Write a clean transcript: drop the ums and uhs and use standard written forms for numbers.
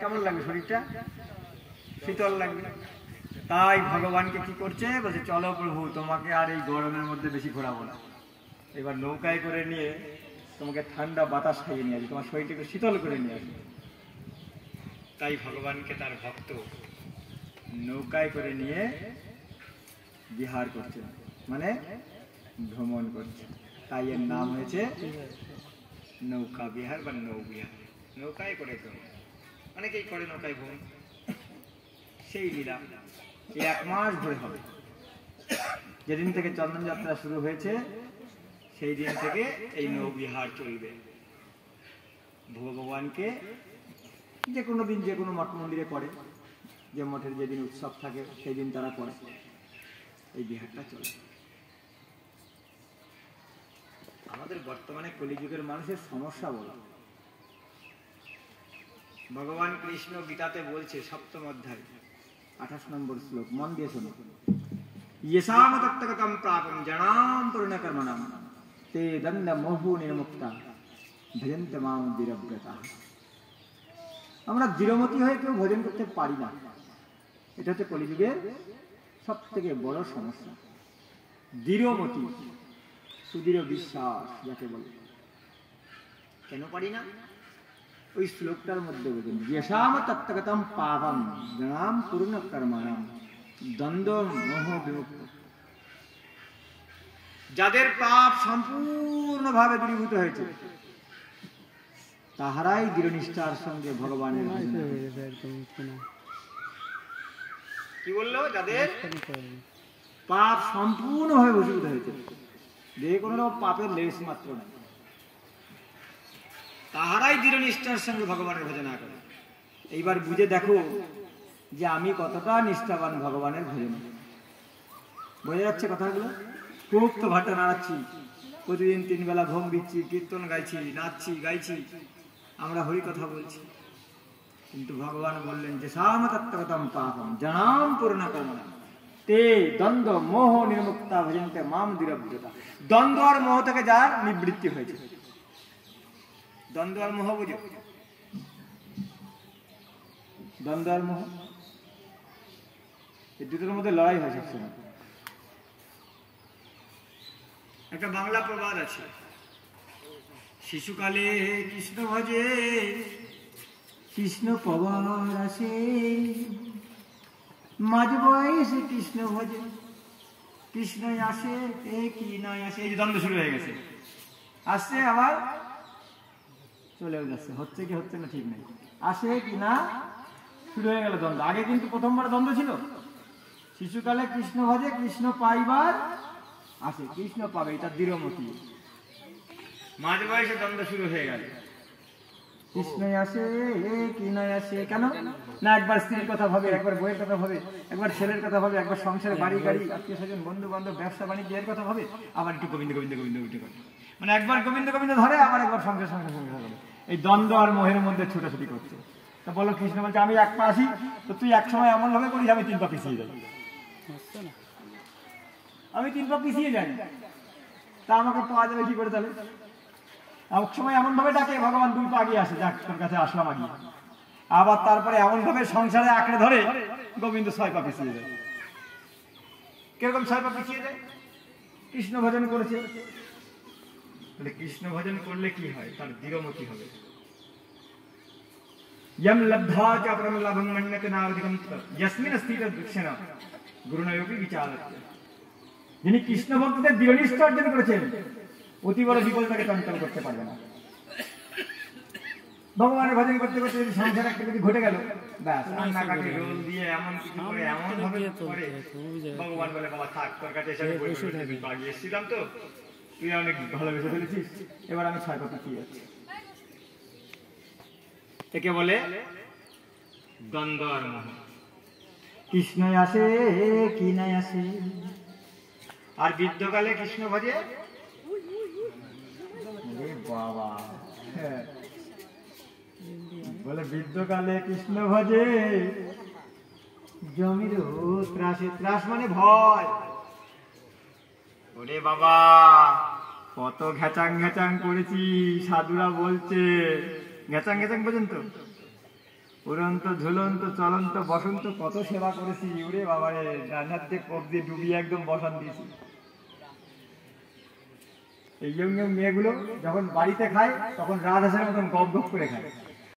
কেমন লাগবে, শরীরটা শীতল লাগবে। তাই ভগবানকে কি করছে, বলছে চলো প্রভু তোমাকে আর এই গরমের মধ্যে বেশি ঘোরাবো না, এবার নৌকায় করে নিয়ে তোমাকে ঠান্ডা বাতাস খাইয়ে নিয়ে আসি, তোমার শরীরটাকে শীতল করে নিয়ে আসি। তাই ভগবানকে তার ভক্ত নৌকায় করে নিয়ে বিহার করছে, মানে ভ্রমণ করছে। তাই এর নাম হয়েছে নৌকা বিহার বা নৌ বিহার। নৌকায় করে ভ্রমণ, অনেকেই করে নৌকায় ভ্রমণ। সেই লীলা এই 1 মাস ধরে হবে। যেদিন থেকে চন্দন যাত্রা শুরু হয়েছে সেই দিন থেকে এই নৌ বিহার চলবে। ভগবানকে যে কোনো দিন যে কোনো মঠ মন্দিরে করে, যে মঠের যেদিন উৎসব থাকে সেই দিন তারা করে, এই বিহারটা চলে। আমাদের বর্তমানে কলিযুগের মানুষের সমস্যা বলা, ভগবান কৃষ্ণ গীতাতে বলছে 7ম অধ্যায় 28 নম্বর শ্লোক, মন দিয়ে শোনো। येषां तत्त्वगतं प्रापं जनां पूर्णकर्मणां ते दण्डमोह निर्मुक्ता भजन्ते मां दृढव्रताः। আমরা দৃঢ়মতি হয়ে কেউ ভজন করতে পারি না, এটা হচ্ছে কলিযুগের সবথেকে বড় সমস্যা। দৃঢ়মতি, সুদৃঢ় বিশ্বাস যাকে বলে। কেন পারি না? ওই শ্লোকটার মধ্যে বলেন येषां तत्त्वगतं पापं जनां पूर्णकर्मणां দ্বন্দ্ব মোহ বিমুক্ত। যাদের পাপ সম্পূর্ণভাবে দূরীভূত হয়েছে তাহারাই দৃঢ়নিষ্ঠার সঙ্গে ভগবানের কি বললো, যাদের পাপ সম্পূর্ণভাবে ভূষীভূত হয়েছে, যে কোনো পাপের লেশ মাত্র নাই, তাহারাই দৃঢ়নিষ্ঠার সঙ্গে ভগবানের ভজনা করে। এইবার বুঝে দেখো যে আমি কতটা নিষ্ঠাবান ভগবানের ভজনে। বোঝা যাচ্ছে কথাগুলো? খুব তো ভাটা নাড়াচ্ছি, প্রতিদিন 3 বেলা ভোগ দিচ্ছি, কীর্তন গাইছি, নাচছি, গাইছি, আমরা হরি কথা বলছি, কিন্তু ভগবান বললেন যে সামতত্ত্বগতম পাপম জনাম পূর্ণকর্মণাম তে দ্বন্দ্ব মোহ নির্মুক্তা ভজন্তে মাম দৃঢ়ব্রতা। দ্বন্দ্ব আর মোহ থেকে যার নিবৃত্তি হয়েছে। দ্বন্দ্ব আর মোহ বুঝো? দ্বন্দ্ব আর মোহ এই দুটোর মধ্যে লড়াই হয় সবসময়। একটা বাংলা প্রবাদ আছে, শিশুকালে কৃষ্ণ ভজে কৃষ্ণ পবার আসে, মাঝ বয়সে কৃষ্ণ ভজে কৃষ্ণই আসে, এ কি নয় আসে। এই যে দ্বন্দ্ব শুরু হয়ে গেছে, আসছে আবার চলেও যাচ্ছে, হচ্ছে কি হচ্ছে না ঠিক নেই, আসে কি না শুরু হয়ে গেল দ্বন্দ্ব। আগে কিন্তু প্রথমবার দ্বন্দ্ব ছিল, শিশুকালে কৃষ্ণ ভজে কৃষ্ণ পাইবার আসে, কৃষ্ণ পাবে, এটা দৃঢ়মতি। মাঝ বয়সে দ্বন্দ্ব শুরু হয়ে গেল, কৃষ্ণই আসে কি নয় আসে। কেন না? একবার স্ত্রীর কথা ভাবে, একবার বইয়ের কথা ভাবে, একবার ছেলের কথা ভাবে, একবার সংসারে বাড়ি গাড়ি আত্মীয় স্বজন বন্ধু বান্ধব ব্যবসা বাণিজ্য এর কথা ভাবে, আবার একটু গোবিন্দ গোবিন্দ গোবিন্দ উঠে করে, মানে একবার গোবিন্দ গোবিন্দ ধরে, আবার একবার সংসার সংসার সংসার করে। এই দ্বন্দ্ব আর মোহের মধ্যে ছুটাছুটি করছে। তা বলো, কৃষ্ণ বলছে আমি 1 পা আসি, তো তুই এক সময় এমন ভাবে করিস আমি 3 পা পিছিয়ে যাই, আমি 3 পা পিছিয়ে যাই, তা আমাকে পাওয়া যাবে কি করে? তাহলে এক সময় এমন ভাবে ডাকে ভগবান 2 পা আগিয়ে আসে, যাক তোর কাছে আসলাম আগিয়ে, আবার তারপরে এমন ভাবে সংসারে আঁকড়ে ধরে গোবিন্দ 6 পা পিছিয়ে যায়। কিরকম 6 পা পিছিয়ে যায়? কৃষ্ণ ভজন করেছে। তাহলে কৃষ্ণ ভজন করলে কি হয়? তার দৃঢ়মতি হবে। यम लब्धा च परम लाभं मन्यते नावधिकं यस्मिन् अस्ति तद्दक्षिण गुरुणयोपि विचारते। যিনি কৃষ্ণ ভক্তদের দৃঢ়নিষ্ঠা অর্জন করেছেন, অতি বড় বিপদ তাকে চঞ্চল করতে পারবে না। ভগবানের ভজন করতে করতে যদি সংসার একটা যদি ঘটে গেল, ব্যাস রান্নাঘাটে রোল দিয়ে এমন কিছু করে এমন ভাবে করে ভগবান বলে বাবা থাক, তোর কাছে এসে আমি বসে থাকি, বাগিয়ে এসেছিলাম তো, তুই অনেক ভালোবেসে ফেলেছিস, এবার আমি 6 পা পিছিয়ে যাচ্ছি। একে বলে দ্বন্দ্ব আর মোহ। কৃষ্ণই আসে কি নাই আসে। আর বৃদ্ধকালে কৃষ্ণ ভজে, বাবা বলে বৃদ্ধকালে কৃষ্ণ ভজে জমির ত্রাসে, ত্রাস মানে ভয়। ওরে বাবা কত ঘেচাং ঘেচাং করেছি, সাধুরা বলছে ঘেচাং ঘেচাং পর্যন্ত উড়ন্ত ঝুলন্ত চলন্ত বসন্ত কত সেবা করেছি, উড়ে বাবারে ডানার দিয়ে কোপ দিয়ে ডুবিয়ে একদম বসান দিয়েছি। এই ইয়ং ইয়ং মেয়েগুলো যখন বাড়িতে খায় তখন রাজহাঁসের মতন গপ গপ করে খায়।